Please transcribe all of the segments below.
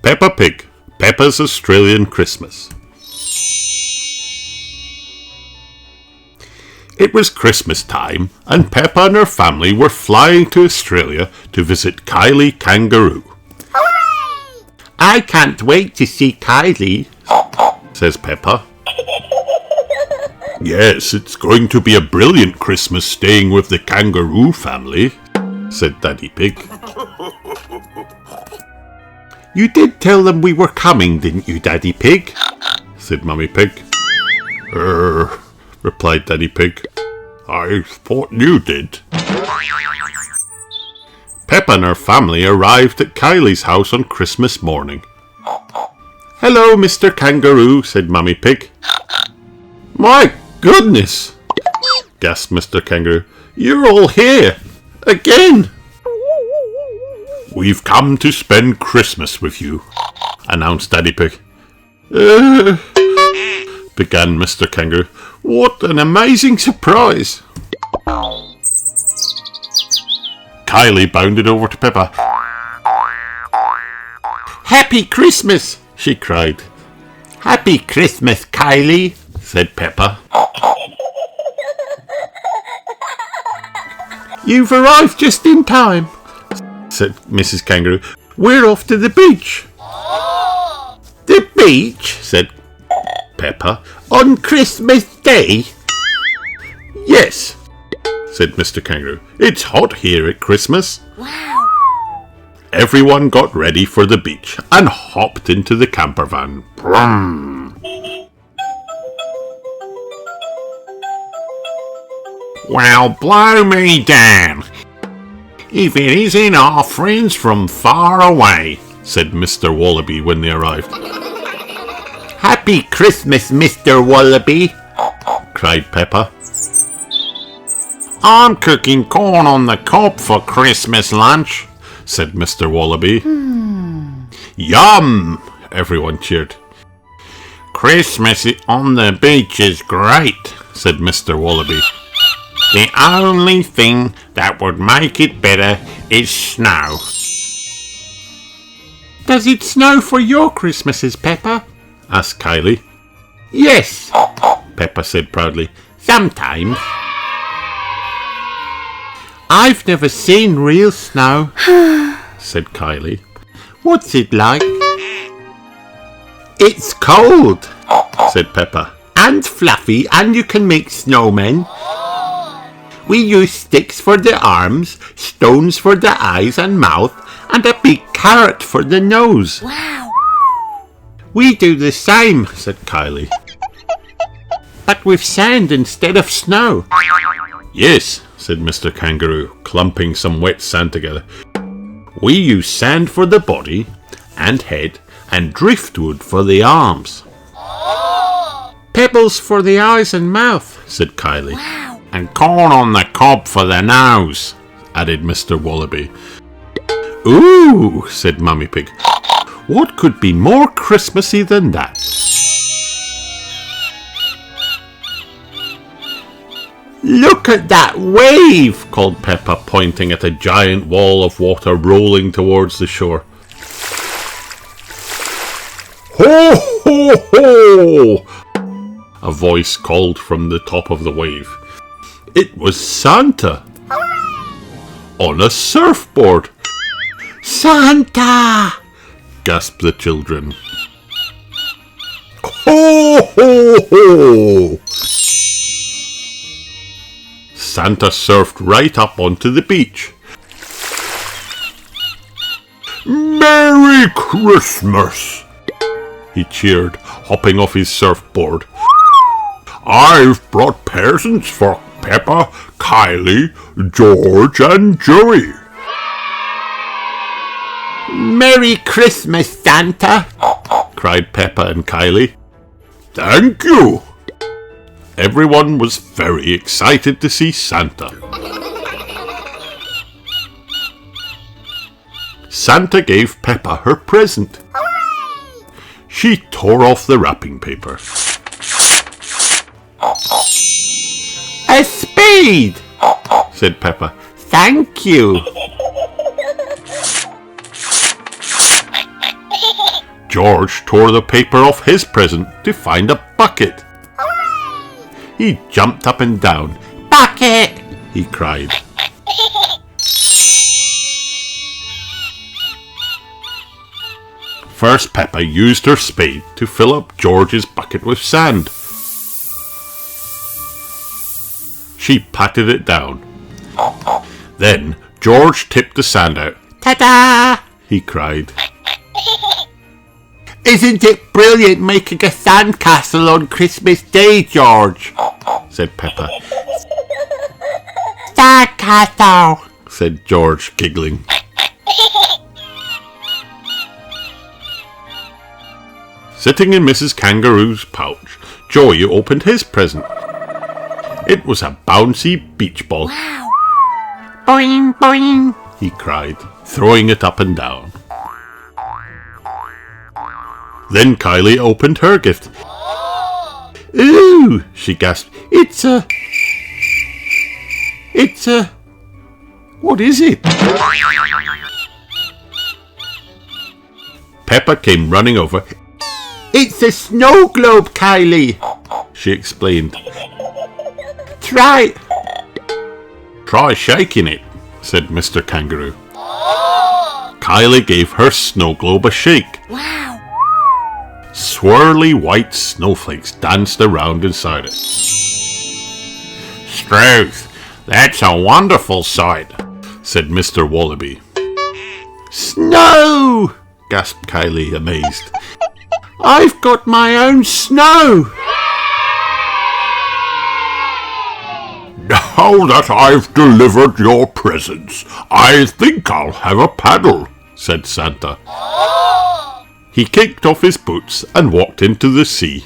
Peppa Pig, Peppa's Australian Christmas. It was Christmas time, and Peppa and her family were flying to Australia to visit Kylie Kangaroo. Hooray! I can't wait to see Kylie, says Peppa. Yes, it's going to be a brilliant Christmas staying with the kangaroo family, said Daddy Pig. You did tell them we were coming, didn't you, Daddy Pig? Said Mummy Pig. Replied Daddy Pig. I thought you did. Peppa and her family arrived at Kylie's house on Christmas morning. Hello, Mr. Kangaroo, said Mummy Pig. My goodness, gasped Mr. Kangaroo. You're all here. Again. We've come to spend Christmas with you, announced Daddy Pig. Began Mr. Kangaroo. What an amazing surprise. Kylie bounded over to Peppa. Happy Christmas, she cried. Happy Christmas, Kylie, said Peppa. You've arrived just in time, said Mrs. Kangaroo. We're off to the beach. The beach, said Peppa, on Christmas Day? Yes, said Mr. Kangaroo. It's hot here at Christmas. Wow. Everyone got ready for the beach and hopped into the camper van. Brum. Well, blow me down if it isn't our friends from far away, said Mr. Wallaby when they arrived. Happy Christmas, Mr. Wallaby, cried Peppa. I'm cooking corn on the cob for Christmas lunch, said Mr. Wallaby. Yum! Everyone cheered. Christmas on the beach is great, said Mr. Wallaby. The only thing that would make it better is snow. Does it snow for your Christmases, Peppa? Asked Kylie. Yes, Peppa said proudly. Sometimes. I've never seen real snow, said Kylie. What's it like? It's cold, said Peppa. And fluffy, and you can make snowmen. We use sticks for the arms, stones for the eyes and mouth, and a big carrot for the nose. Wow. We do the same, said Kylie. But with sand instead of snow. Yes, said Mr. Kangaroo, clumping some wet sand together. We use sand for the body and head and driftwood for the arms. Pebbles for the eyes and mouth, said Kylie. Wow. And corn on the cob for the nose, added Mr. Wallaby. Ooh, said Mummy Pig. What could be more Christmassy than that? Look at that wave, called Peppa, pointing at a giant wall of water rolling towards the shore. Ho, ho, ho! A voice called from the top of the wave. It was Santa. On a surfboard. Santa! Gasped the children. Ho, ho, ho! Santa surfed right up onto the beach. Merry Christmas! He cheered, hopping off his surfboard. I've brought presents for Peppa, Kylie, George and Joey. Merry Christmas, Santa! Cried Peppa and Kylie. Thank you! Everyone was very excited to see Santa. Santa gave Peppa her present. Hooray! She tore off the wrapping paper. A spade, said Peppa. Thank you. George tore the paper off his present to find a bucket. Hooray! He jumped up and down. "Bucket!" he cried. First, Peppa used her spade to fill up George's bucket with sand. She patted it down. Then George tipped the sand out. "Ta-da!" he cried. "Isn't it brilliant making a sandcastle on Christmas Day, George?" said Peppa. "Sandcastle," said George, giggling. Sitting in Mrs. Kangaroo's pouch, Joey opened his present. It was a bouncy beach ball. Wow! Boing, boing! He cried, throwing it up and down. Then Kylie opened her gift. "Ooh!" she gasped. It's a... What is it?" Peppa came running over. "It's a snow globe, Kylie," she explained. Try shaking it," said Mr. Kangaroo. Kylie gave her snow globe a shake. Wow! Swirly white snowflakes danced around inside it. "Struth, that's a wonderful sight," said Mr. Wallaby. "Snow!" gasped Kylie, amazed. "I've got my own snow!" "Now that I've delivered your presents, I think I'll have a paddle," said Santa. He kicked off his boots and walked into the sea.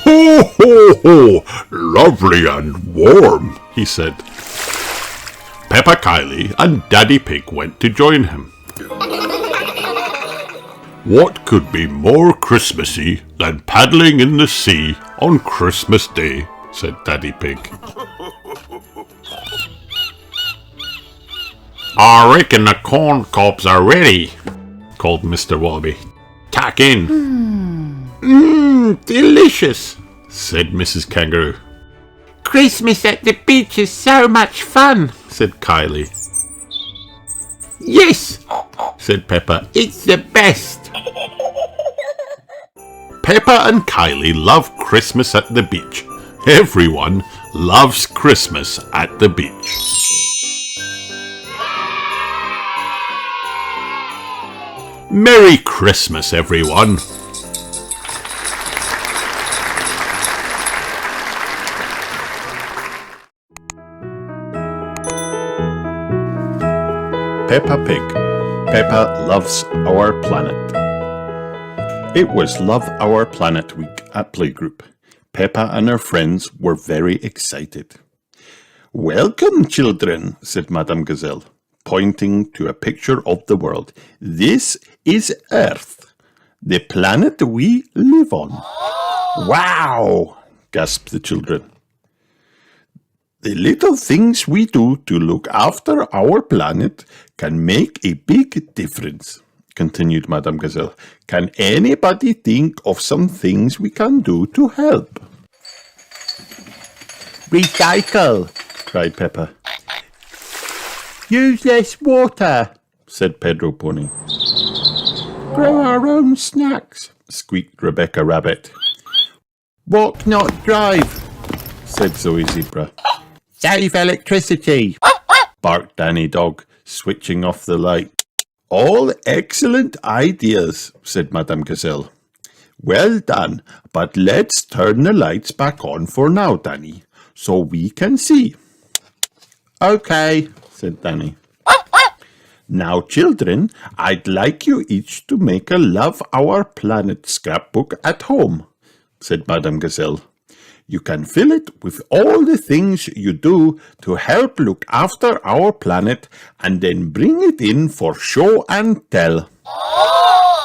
"Ho, ho, ho! Lovely and warm," he said. Peppa, Kylie and Daddy Pig went to join him. "What could be more Christmassy than paddling in the sea on Christmas Day?" said Daddy Pig. "I reckon the corn cobs are ready," called Mr. Wallaby. "Tuck in." Delicious," said Mrs. Kangaroo. "Christmas at the beach is so much fun," said Kylie. "Yes," said Peppa, "it's the best." Peppa and Kylie love Christmas at the beach. Everyone loves Christmas at the beach. Merry Christmas, everyone. Peppa Pig. Peppa loves our planet. It was Love Our Planet Week at Playgroup. Peppa and her friends were very excited. "Welcome, children," said Madame Gazelle, pointing to a picture of the world. "This is Earth, the planet we live on." "Wow!" gasped the children. "The little things we do to look after our planet can make a big difference," continued Madame Gazelle. "Can anybody think of some things we can do to help?" "Recycle," cried Peppa. "Use less water," said Pedro Pony. "Grow our own snacks," squeaked Rebecca Rabbit. "Walk, not drive," said Zoe Zebra. "Save electricity," barked Danny Dog, switching off the light. "All excellent ideas," said Madame Gazelle. "Well done, but let's turn the lights back on for now, Danny, so we can see." "Okay," said Danny. "Now, children, I'd like you each to make a Love Our Planet scrapbook at home," said Madame Gazelle. "You can fill it with all the things you do to help look after our planet and then bring it in for show and tell."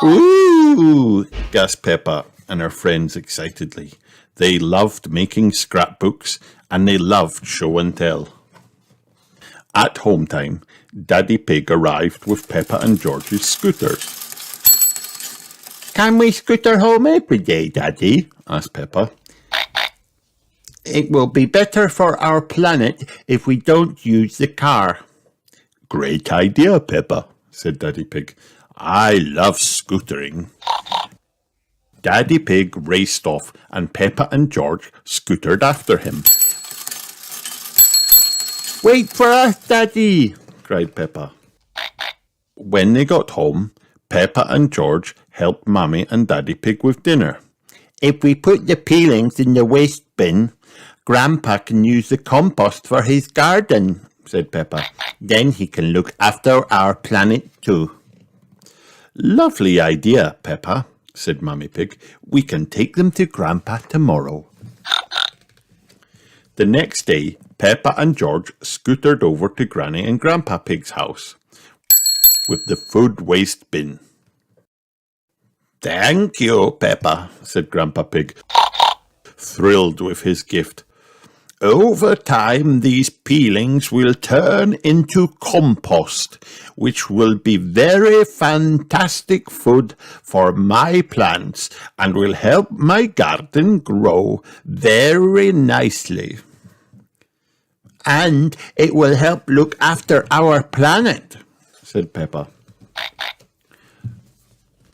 "Ooh!" gasped Peppa and her friends excitedly. They loved making scrapbooks and they loved show and tell. At home time, Daddy Pig arrived with Peppa and George's scooters. Can we scooter home every day, Daddy? asked Peppa. It will be better for our planet if we don't use the car. Great idea, Peppa, said Daddy Pig. I love scootering. Daddy Pig raced off and Peppa and George scootered after him. Wait for us, Daddy, cried Peppa. When they got home, Peppa and George helped Mummy and Daddy Pig with dinner. If we put the peelings in the waste bin, Grandpa can use the compost for his garden, said Peppa. Then he can look after our planet too. Lovely idea, Peppa, said Mummy Pig. We can take them to Grandpa tomorrow. The next day, Peppa and George scootered over to Granny and Grandpa Pig's house with the food waste bin. Thank you, Peppa, said Grandpa Pig, thrilled with his gift. Over time, these peelings will turn into compost, which will be very fantastic food for my plants and will help my garden grow very nicely. And it will help look after our planet, said Peppa.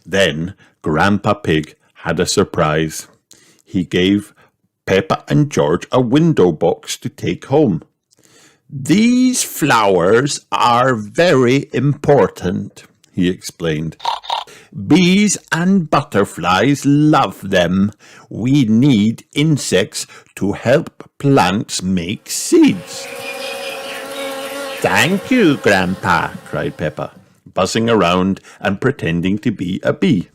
Then Grandpa Pig had a surprise. He gave Peppa and George a window box to take home. These flowers are very important, he explained. Bees and butterflies love them. We need insects to help plants make seeds. Thank you, Grandpa, cried Peppa, buzzing around and pretending to be a bee.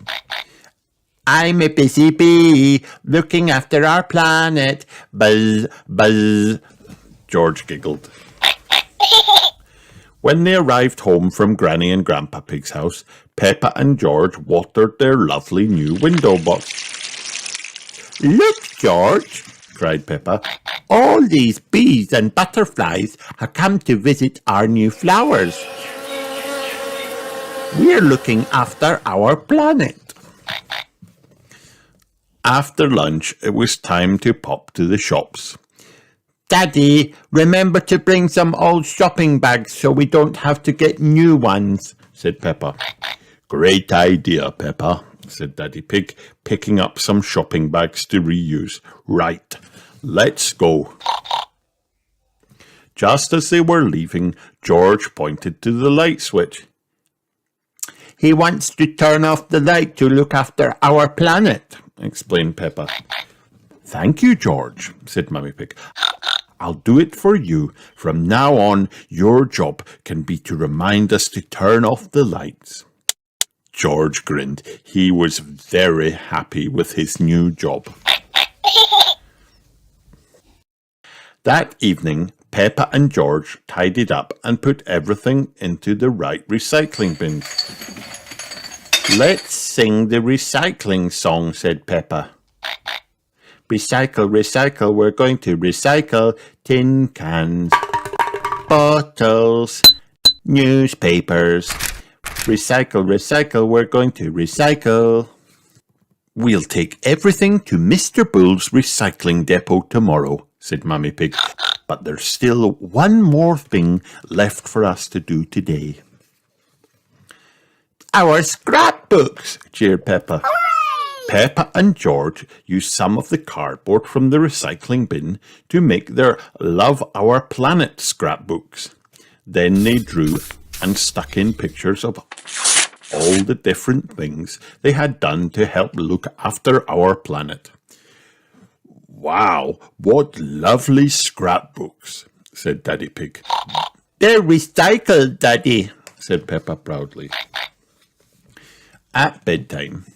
I'm a busy bee, looking after our planet. Buzz, buzz. George giggled. When they arrived home from Granny and Grandpa Pig's house, Peppa and George watered their lovely new window box. Look, George, cried Peppa. All these bees and butterflies have come to visit our new flowers. We're looking after our planet. After lunch, it was time to pop to the shops. Daddy, remember to bring some old shopping bags so we don't have to get new ones, said Peppa. Great idea, Peppa, said Daddy Pig, picking up some shopping bags to reuse. Right, let's go. Just as they were leaving, George pointed to the light switch. He wants to turn off the light to look after our planet, explained Peppa. Thank you, George, said Mummy Pig. I'll do it for you. From now on, your job can be to remind us to turn off the lights. George grinned. He was very happy with his new job. That evening, Peppa and George tidied up and put everything into the right recycling bins. Let's sing the recycling song, said Peppa. Recycle, recycle, we're going to recycle tin cans, bottles, newspapers. Recycle, recycle, we're going to recycle. We'll take everything to Mr. Bull's recycling depot tomorrow, said Mummy Pig. But there's still one more thing left for us to do today. Our scrapbooks, cheered Peppa. Peppa and George used some of the cardboard from the recycling bin to make their Love Our Planet scrapbooks. Then they drew and stuck in pictures of all the different things they had done to help look after our planet. Wow, what lovely scrapbooks, said Daddy Pig. They're recycled, Daddy, said Peppa proudly. At bedtime,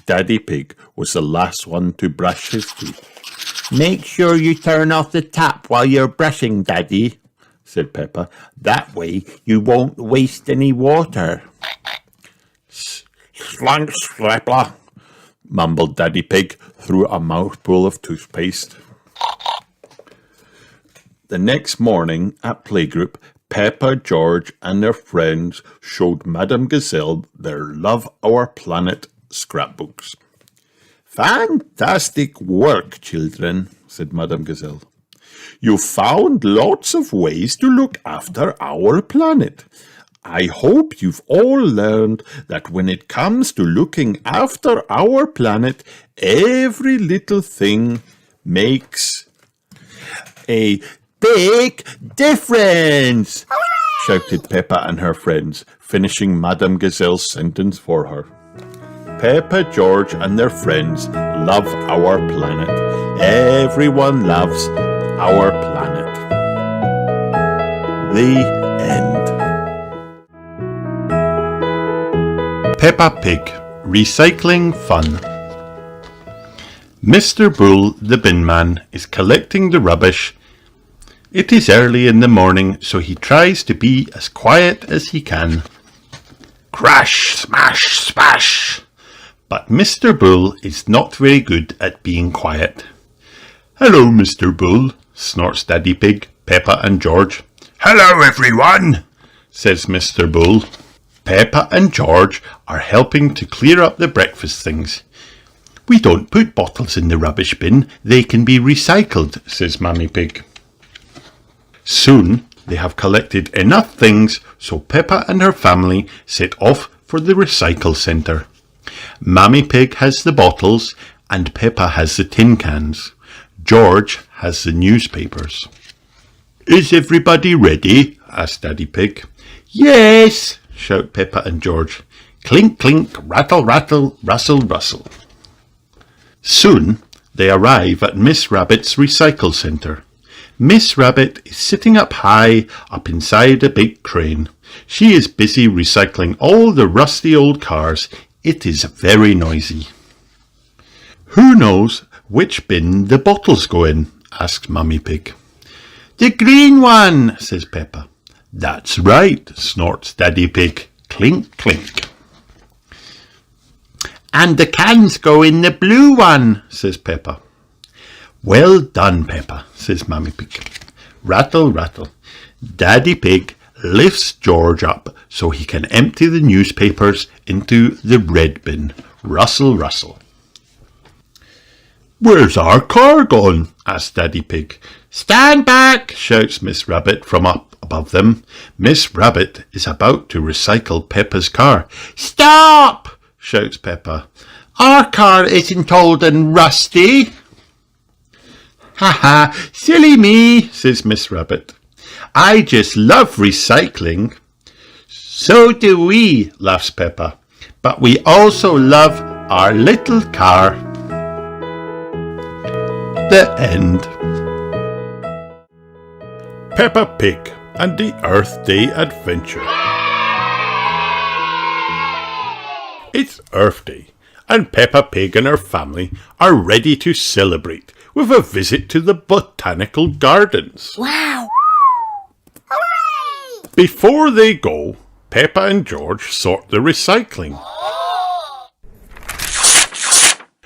Daddy Pig was the last one to brush his teeth. Make sure you turn off the tap while you're brushing, Daddy, said Peppa. That way you won't waste any water. Slunk slapper, mumbled Daddy Pig through a mouthful of toothpaste. The next morning at playgroup, Peppa, George, and their friends showed Madame Gazelle their Love Our Planet scrapbooks. "Fantastic work, children," said Madame Gazelle. "You found lots of ways to look after our planet. I hope you've all learned that when it comes to looking after our planet, every little thing makes a big difference," shouted Peppa and her friends, finishing Madame Gazelle's sentence for her. Peppa, George, and their friends love our planet. Everyone loves our planet. The end. Peppa Pig, Recycling Fun. Mr. Bull, the bin man, is collecting the rubbish. It is early in the morning, so he tries to be as quiet as he can. Crash, smash, splash! But Mr. Bull is not very good at being quiet. "Hello, Mr. Bull," snorts Daddy Pig, Peppa and George. "Hello, everyone," says Mr. Bull. Peppa and George are helping to clear up the breakfast things. "We don't put bottles in the rubbish bin. They can be recycled," says Mummy Pig. Soon they have collected enough things, so Peppa and her family set off for the recycle centre. Mummy Pig has the bottles and Peppa has the tin cans. George has the newspapers. "Is everybody ready?" asked Daddy Pig. "Yes," shout Peppa and George. Clink, clink, rattle, rattle, rustle, rustle. Soon they arrive at Miss Rabbit's recycle centre. Miss Rabbit is sitting up high, up inside a big crane. She is busy recycling all the rusty old cars. It is very noisy. "Who knows which bin the bottles go in?" asks Mummy Pig. "The green one," says Peppa. "That's right," snorts Daddy Pig. Clink, clink. "And the cans go in the blue one," says Peppa. "Well done, Peppa," says Mummy Pig. Rattle, rattle. Daddy Pig lifts George up so he can empty the newspapers into the red bin. Rustle, rustle. "Where's our car gone?" asks Daddy Pig. "Stand back," shouts Miss Rabbit from up above them. Miss Rabbit is about to recycle Peppa's car. "Stop!" shouts Peppa. "Our car isn't old and rusty." "Ha ha, silly me," says Miss Rabbit. "I just love recycling." "So do we," laughs Peppa. "But we also love our little car." The end. Peppa Pig and the Earth Day Adventure. It's Earth Day, and Peppa Pig and her family are ready to celebrate with a visit to the botanical gardens. Wow! Hooray! Before they go, Peppa and George sort the recycling.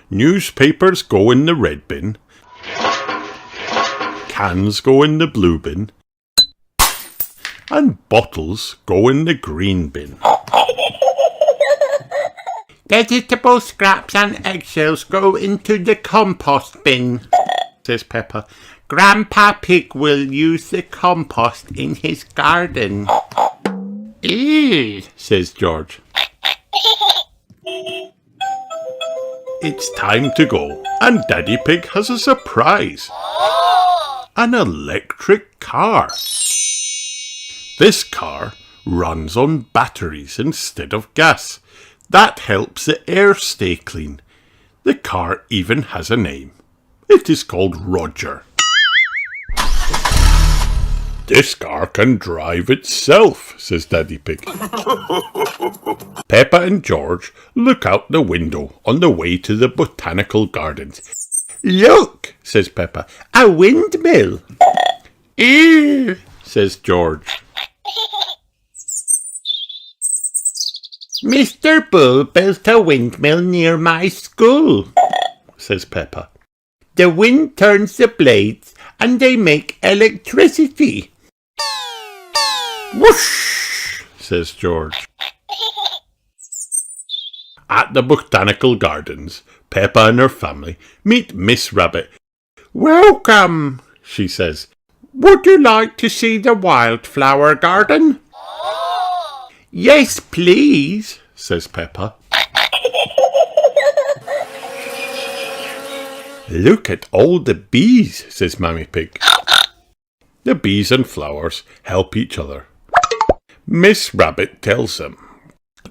Newspapers go in the red bin, cans go in the blue bin, and bottles go in the green bin. Vegetable scraps and eggshells go into the compost bin, says Peppa. Grandpa Pig will use the compost in his garden. Ew, says George. It's time to go, and Daddy Pig has a surprise. An electric car. This car runs on batteries instead of gas. That helps the air stay clean. The car even has a name. It is called Roger. This car can drive itself, says Daddy Pig. Peppa and George look out the window on the way to the botanical gardens. Look, says Peppa, a windmill. Ew, says George. Mr. Bull built a windmill near my school, says Peppa. The wind turns the blades and they make electricity. Whoosh, says George. At the botanical gardens, Peppa and her family meet Miss Rabbit. Welcome, She says, would you like to see the wildflower garden? Yes, please, says Peppa. Look at all the bees, says Mammy Pig. The bees and flowers help each other. Miss Rabbit tells them,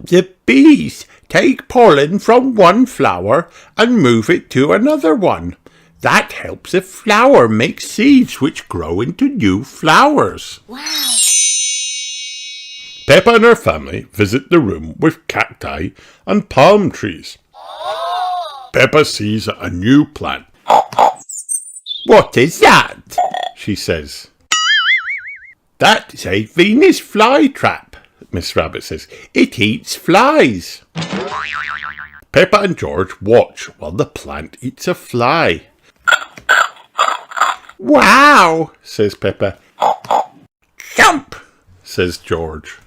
the bees take pollen from one flower and move it to another one. That helps the flower make seeds which grow into new flowers. Wow. Peppa and her family visit the room with cacti and palm trees. Peppa sees a new plant. What is that? She says. That's a Venus flytrap, Miss Rabbit says. it eats flies. Peppa and George watch while the plant eats a fly. Wow, Says Peppa. jump. Says George.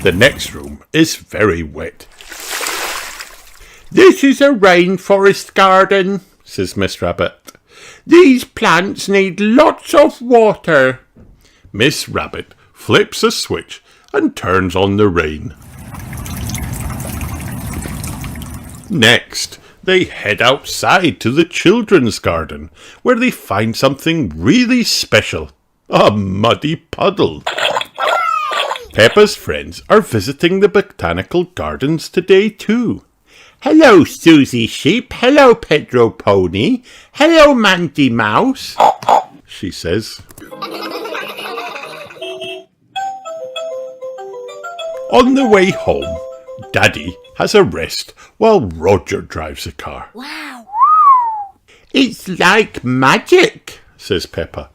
The next room is very wet. This is a rainforest garden. Says Miss Rabbit. These plants need lots of water. Miss Rabbit flips a switch and turns on the rain. Next, they head outside to the children's garden, where they find something really special. A muddy puddle. Peppa's friends are visiting the botanical gardens today too. Hello, Susie Sheep. Hello, Pedro Pony. Hello, Mandy Mouse. She says. On the way home, Daddy has a rest while Roger drives the car. Wow. It's like magic, Says Peppa.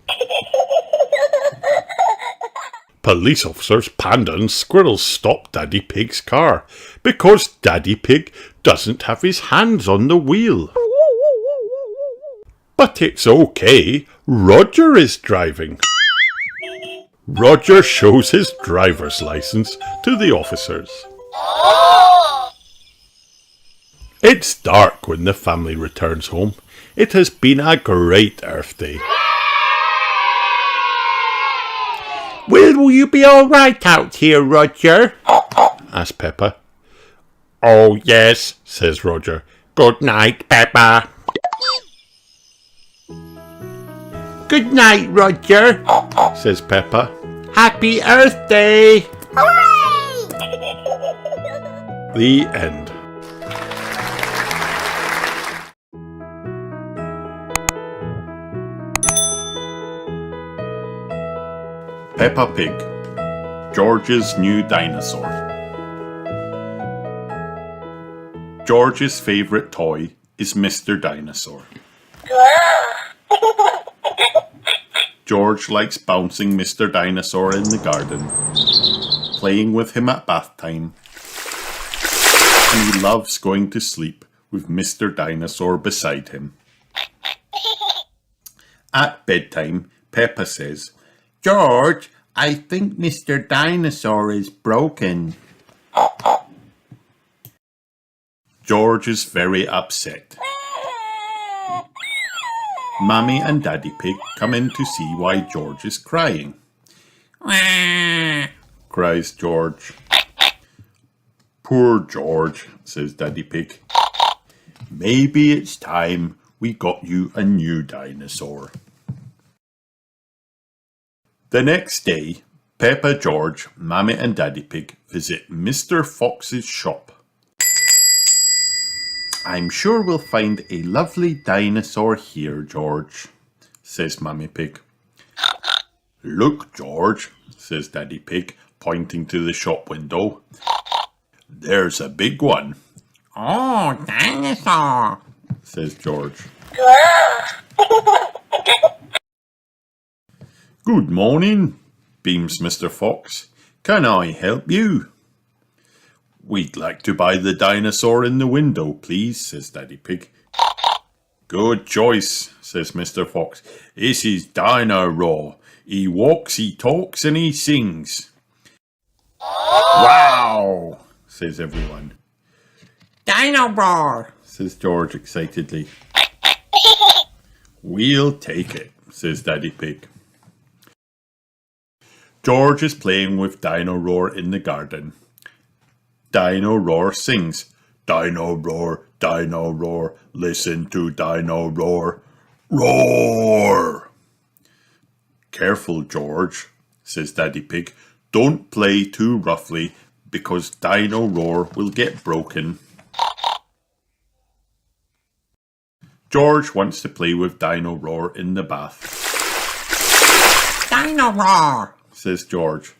Police officers, Panda and Squirrel stop Daddy Pig's car because Daddy Pig doesn't have his hands on the wheel. But it's okay, Roger is driving. Roger shows his driver's license to the officers. It's dark when the family returns home. It has been a great Earth Day. Will you be all right out here, Roger? Asked Peppa. Oh, yes, Says Roger. good night, Peppa. Good night, Roger. Says Peppa. Happy Earth Day. Hooray! The end. Peppa Pig, George's new dinosaur. George's favourite toy is Mr. Dinosaur. George likes bouncing Mr. Dinosaur in the garden, playing with him at bath time, and he loves going to sleep with Mr. Dinosaur beside him. At bedtime, Peppa says, George, I think Mr. Dinosaur is broken. George is very upset. Mummy and Daddy Pig come in to see why George is crying. Cries George. Poor George, says Daddy Pig. Maybe it's time we got you a new dinosaur. The next day, Peppa, George, Mammy and Daddy Pig visit Mr. Fox's shop. I'm sure we'll find a lovely dinosaur here, George, says Mammy Pig. Look, George, says Daddy Pig, pointing to the shop window. There's a big one. Oh, dinosaur, says George. Good morning, beams Mr. Fox. Can I help you? We'd like to buy the dinosaur in the window, please, says Daddy Pig. Good choice, says Mr. Fox. This is Dino Roar. He walks, he talks, and he sings. Wow, says everyone. Dino Roar, Says George excitedly. We'll take it, says Daddy Pig. George is playing with Dino Roar in the garden. Dino Roar sings. Dino Roar, listen to Dino Roar. Roar! Careful, George, says Daddy Pig. Don't play too roughly because Dino Roar will get broken. George wants to play with Dino Roar in the bath. Dino Roar, Says George.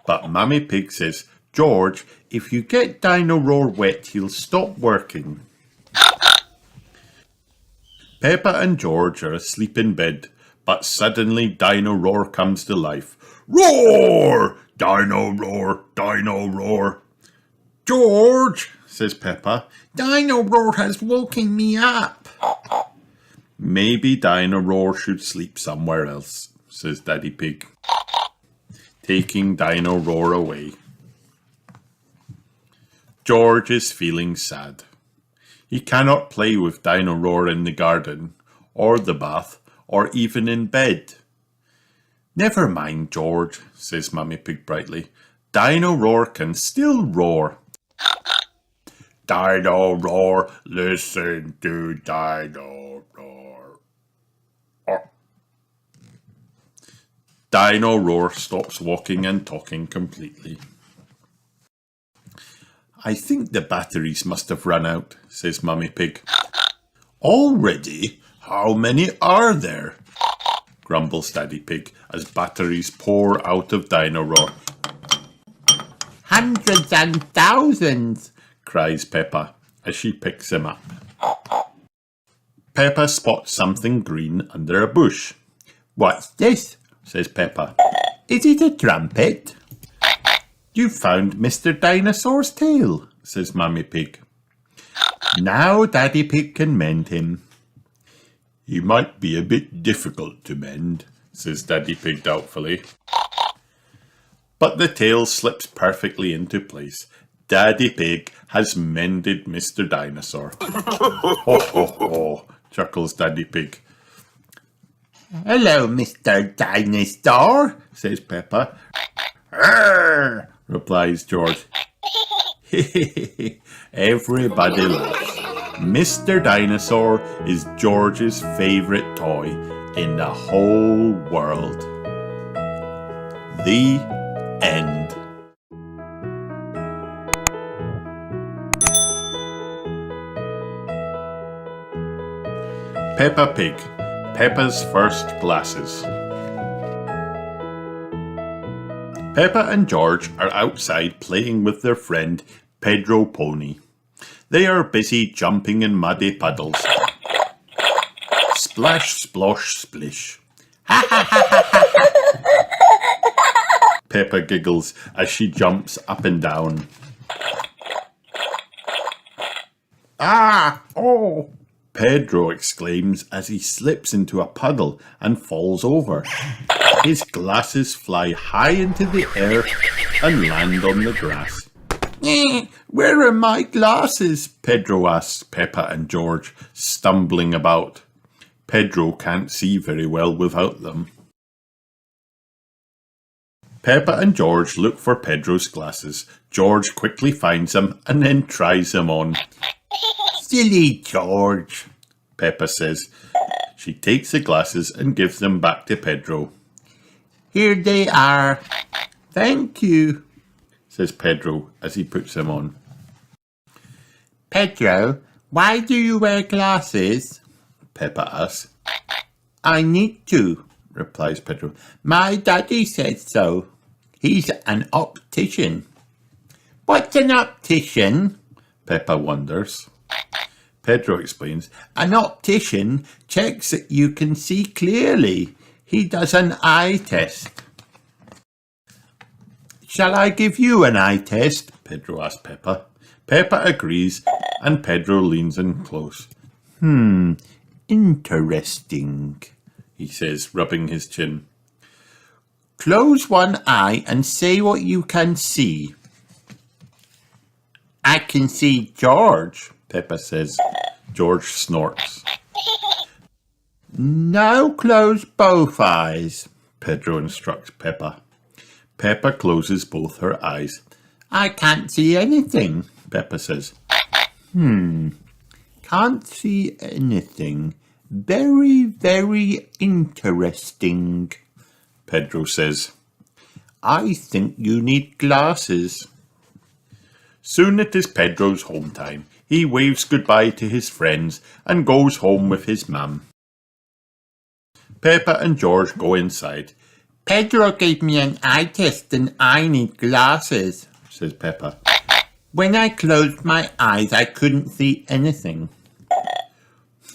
But Mummy Pig says, George, if you get Dino Roar wet, he'll stop working. Peppa and George are asleep in bed, but suddenly Dino Roar comes to life. Roar! Dino Roar, Dino Roar. George, says Peppa, Dino Roar has woken me up. maybe Dino Roar should sleep somewhere else, says Daddy Pig, taking Dino Roar away. George is feeling sad. He cannot play with Dino Roar in the garden, or the bath, or even in bed. Never mind, George, says Mummy Pig brightly. Dino Roar can still roar. Dino Roar, listen to Dino Roar. Dino Roar stops walking and talking completely. I think the batteries must have run out, says Mummy Pig. Already? How many are there? Grumbles Daddy Pig as batteries pour out of Dino Roar. Hundreds and thousands, Cries Peppa as she picks him up. Peppa spots something green under a bush. What's this? Says Peppa. Is it a trumpet? You found Mr. Dinosaur's tail, says Mummy Pig. Now Daddy Pig can mend him. He might be a bit difficult to mend, says Daddy Pig doubtfully. But the tail slips perfectly into place. Daddy Pig has mended Mr. Dinosaur. Ho, ho, ho, chuckles Daddy Pig. Hello, Mr. Dinosaur, Says Peppa. Arr, replies George. Everybody laughs. Mr. Dinosaur is George's favourite toy in the whole world. The end. Peppa Pig, Peppa's first glasses. Peppa and George are outside playing with their friend Pedro Pony. They are busy jumping in muddy puddles. Splash, splosh, splish. Ha ha ha ha ha! Peppa giggles as she jumps up and down. Ah, oh. Pedro exclaims as he slips into a puddle and falls over. His glasses fly high into the air and land on the grass. Where are my glasses? Pedro asks Peppa and George, stumbling about. Pedro can't see very well without them. Peppa and George look for Pedro's glasses. George quickly finds them and then tries them on. Silly George, Peppa says. She takes the glasses and gives them back to Pedro. Here they are. Thank you, says Pedro as he puts them on. Pedro, why do you wear glasses? Peppa asks. I need to, Replies Pedro. My daddy said so. He's an optician. What's an optician? Peppa wonders. Pedro explains. An optician checks that you can see clearly. He does an eye test. Shall I give you an eye test? Pedro asks Peppa. Peppa agrees and Pedro leans in close. Interesting, he says, rubbing his chin. Close one eye and say what you can see. I can see George, Peppa says. George snorts. Now close both eyes, Pedro instructs Peppa. Peppa closes both her eyes. I can't see anything, Peppa says. Can't see anything. Very, very interesting, Pedro says. I think you need glasses. Soon it is Pedro's home time. He waves goodbye to his friends and goes home with his mum. Peppa and George go inside. Pedro gave me an eye test and I need glasses, says Peppa. When I closed my eyes, I couldn't see anything.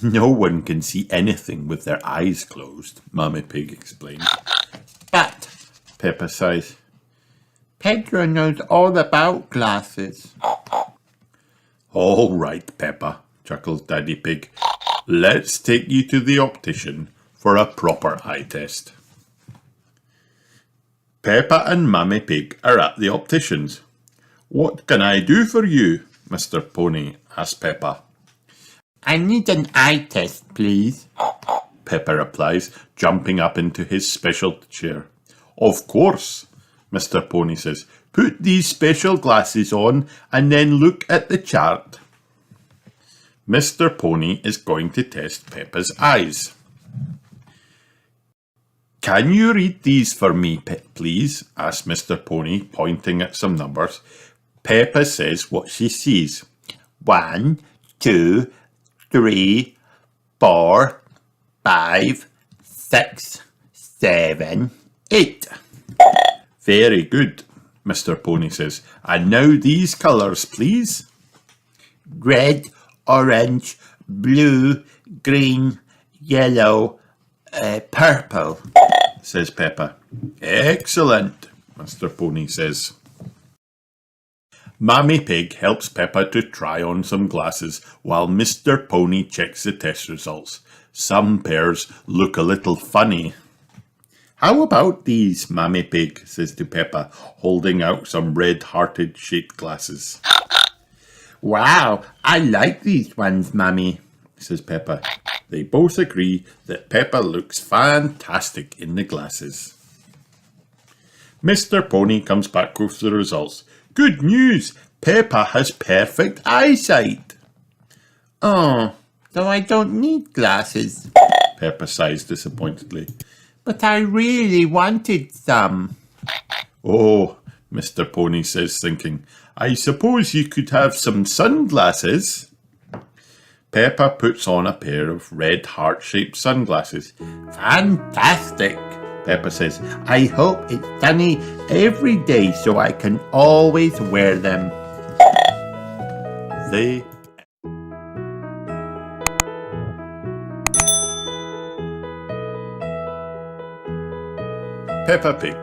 No one can see anything with their eyes closed, Mummy Pig explains. But, Peppa sighs. Pedro knows all about glasses. All right, Peppa, chuckles Daddy Pig. Let's take you to the optician for a proper eye test. Peppa and Mummy Pig are at the optician's. What can I do for you, Mr. Pony? Asks Peppa. I need an eye test, please, Peppa replies, jumping up into his special chair. Of course, Mr. Pony says. Put these special glasses on and then look at the chart. Mr. Pony is going to test Peppa's eyes. Can you read these for me, please? Asks Mr. Pony, pointing at some numbers. Peppa says what she sees. 1, 2, 3, 4, 5, 6, 7, 8. Very good, Mr. Pony says. And now these colours, please. Red, orange, blue, green, yellow, purple, says Peppa. Excellent, Mr. Pony says. Mummy Pig helps Peppa to try on some glasses while Mr. Pony checks the test results. Some pairs look a little funny. How about these, Mummy Pig, says to Peppa, holding out some red-hearted shaped glasses. Wow, I like these ones, Mummy, says Peppa. They both agree that Peppa looks fantastic in the glasses. Mr. Pony comes back with the results. Good news! Peppa has perfect eyesight. Oh, so I don't need glasses, Peppa sighs disappointedly. But I really wanted some. Oh, Mr. Pony says, thinking, I suppose you could have some sunglasses. Peppa puts on a pair of red heart-shaped sunglasses. Fantastic, Peppa says. I hope it's sunny every day so I can always wear them. They Peppa Pig,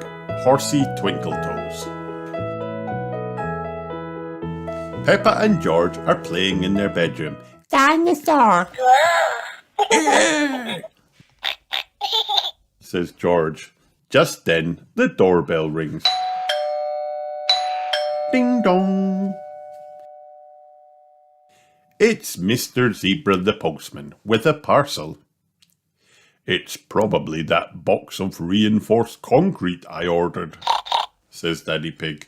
Horsey, Twinkle Toes. Peppa and George are playing in their bedroom. Dinosaur, says George. Just then, the doorbell rings. Ding dong. It's Mr. Zebra the postman with a parcel. It's probably that box of reinforced concrete I ordered, says Daddy Pig.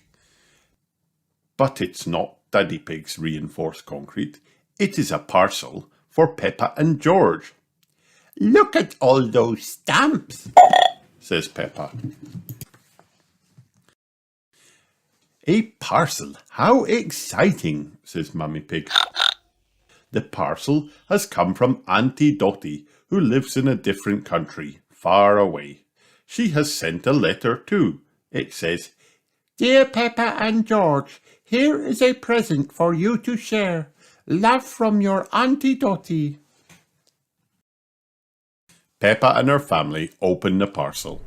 But it's not Daddy Pig's reinforced concrete. It is a parcel for Peppa and George. look at all those stamps, says Peppa. A parcel, how exciting, says Mummy Pig. The parcel has come from Auntie Dotty, who lives in a different country, far away. She has sent a letter too. It says, Dear Peppa and George, here is a present for you to share. Love from your Auntie Dotty. Peppa and her family open the parcel.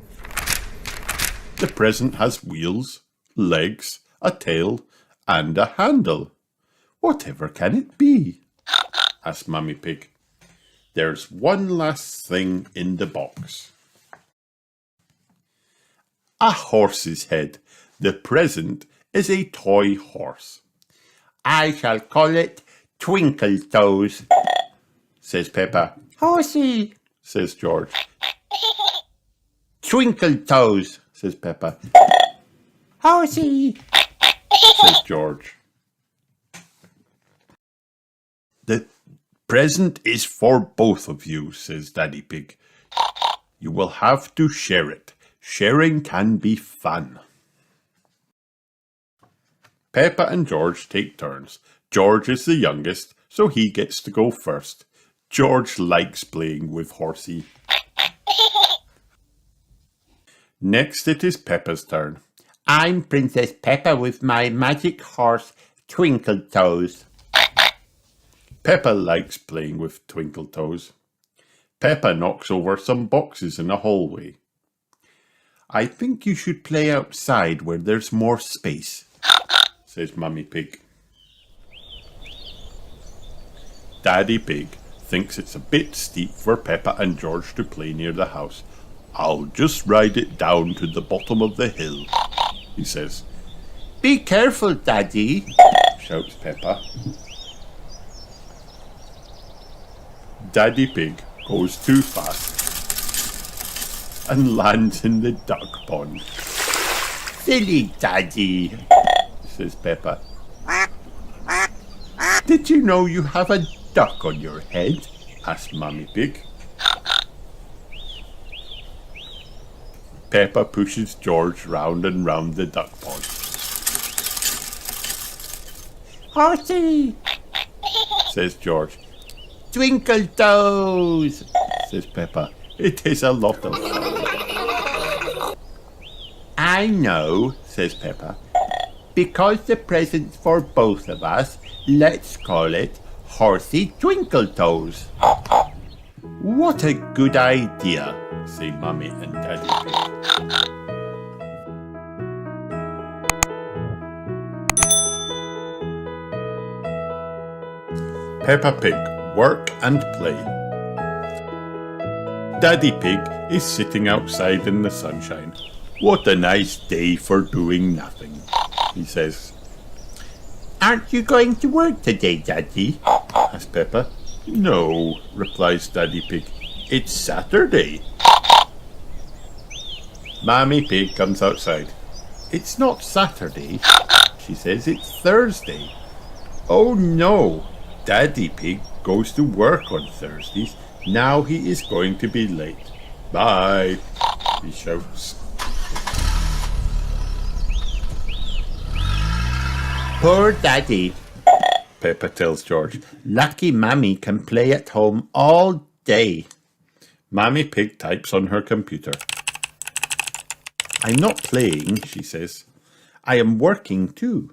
The present has wheels, legs, a tail, and a handle. Whatever can it be? Asked Mummy Pig. There's one last thing in the box. A horse's head. The present is a toy horse. I shall call it Twinkle Toes, says Peppa. Horsey, Says George. Twinkle Toes, Says Peppa. Horsey. Says George. The present is for both of you, says Daddy Pig. You will have to share it. Sharing can be fun. Peppa and George take turns. George is the youngest, so he gets to go first. George likes playing with Horsey. Next it is Peppa's turn. I'm Princess Peppa with my magic horse, Twinkle Toes. Peppa likes playing with Twinkle Toes. Peppa knocks over some boxes in a hallway. I think you should play outside where there's more space, says Mummy Pig. Daddy Pig thinks it's a bit steep for Peppa and George to play near the house. I'll just ride it down to the bottom of the hill, he says. Be careful, Daddy, shouts Peppa. Daddy Pig goes too fast and lands in the duck pond. Silly Daddy, says Peppa. Did you know you have a duck on your head? Asked Mummy Pig. Peppa pushes George round and round the duck pond. Horsey, says George. Twinkle Toes, says Peppa. It is a lot of fun. I know, says Peppa. because the present's for both of us, let's call it Horsey Twinkle Toes. What a good idea, say Mummy and Daddy Pig. Peppa Pig, work and play. Daddy Pig is sitting outside in the sunshine. What a nice day for doing nothing, he says. Aren't you going to work today, Daddy? Asks Peppa. No, replies Daddy Pig. It's Saturday. Mammy Pig comes outside. It's not Saturday, she says. It's Thursday. Oh no, Daddy Pig goes to work on Thursdays. Now he is going to be late. Bye, he shouts. Poor Daddy, Peppa tells George. lucky Mummy can play at home all day. Mammy Pig types on her computer. I'm not playing, she says. I am working too.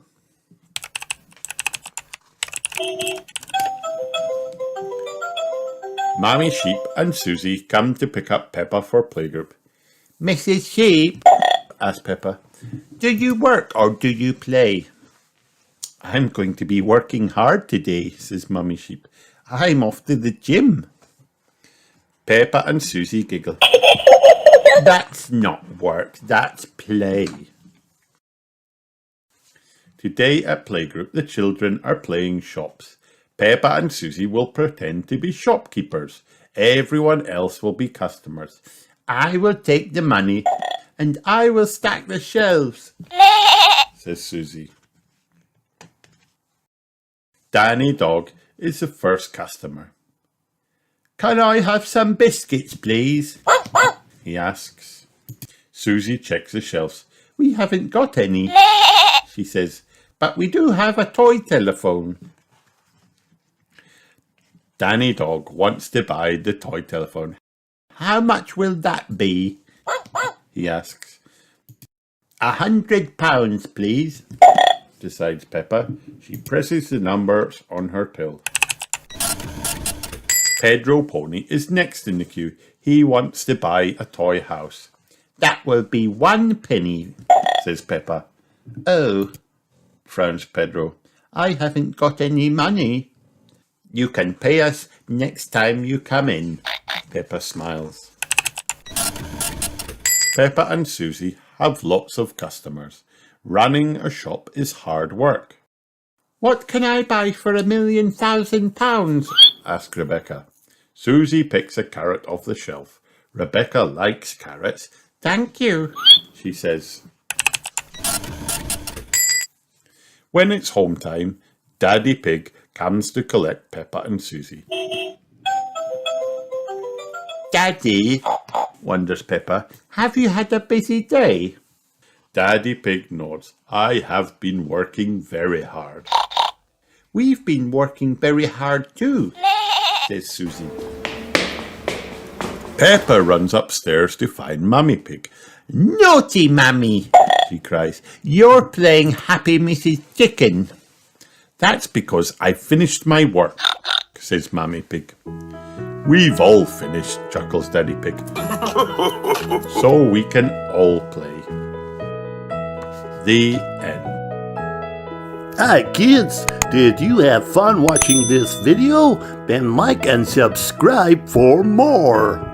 Mammy Sheep and Susie come to pick up Peppa for playgroup. Mrs. Sheep, asks Peppa. do you work or do you play? I'm going to be working hard today, says Mummy Sheep. I'm off to the gym. Peppa and Susie giggle. That's not work, that's play. Today at playgroup, the children are playing shops. Peppa and Susie will pretend to be shopkeepers. Everyone else will be customers. I will take the money and I will stack the shelves, says Susie. Danny Dog is the first customer. Can I have some biscuits, please? He asks. Susie checks the shelves. We haven't got any, she says, but we do have a toy telephone. Danny Dog wants to buy the toy telephone. How much will that be? He asks. £100, please, decides Peppa. She presses the numbers on her till. Pedro Pony is next in the queue. He wants to buy a toy house. That will be 1 penny, says Peppa. Oh, Frowns Pedro. I haven't got any money. You can pay us next time you come in. Peppa smiles. Peppa and Susie have lots of customers. Running a shop is hard work. What can I buy for £1,000,000? Asked Rebecca. Susie picks a carrot off the shelf. Rebecca likes carrots. Thank you, she says. When it's home time, Daddy Pig comes to collect Peppa and Susie. Daddy, wonders Peppa. have you had a busy day? Daddy Pig nods. I have been working very hard. We've been working very hard too, says Susie. Peppa runs upstairs to find Mummy Pig. Naughty Mummy, she cries. you're playing Happy Mrs. Chicken. That's because I finished my work, says Mummy Pig. We've all finished, chuckles Daddy Pig. So we can all play. The end. Hi kids, did you have fun watching this video? Then like and subscribe for more.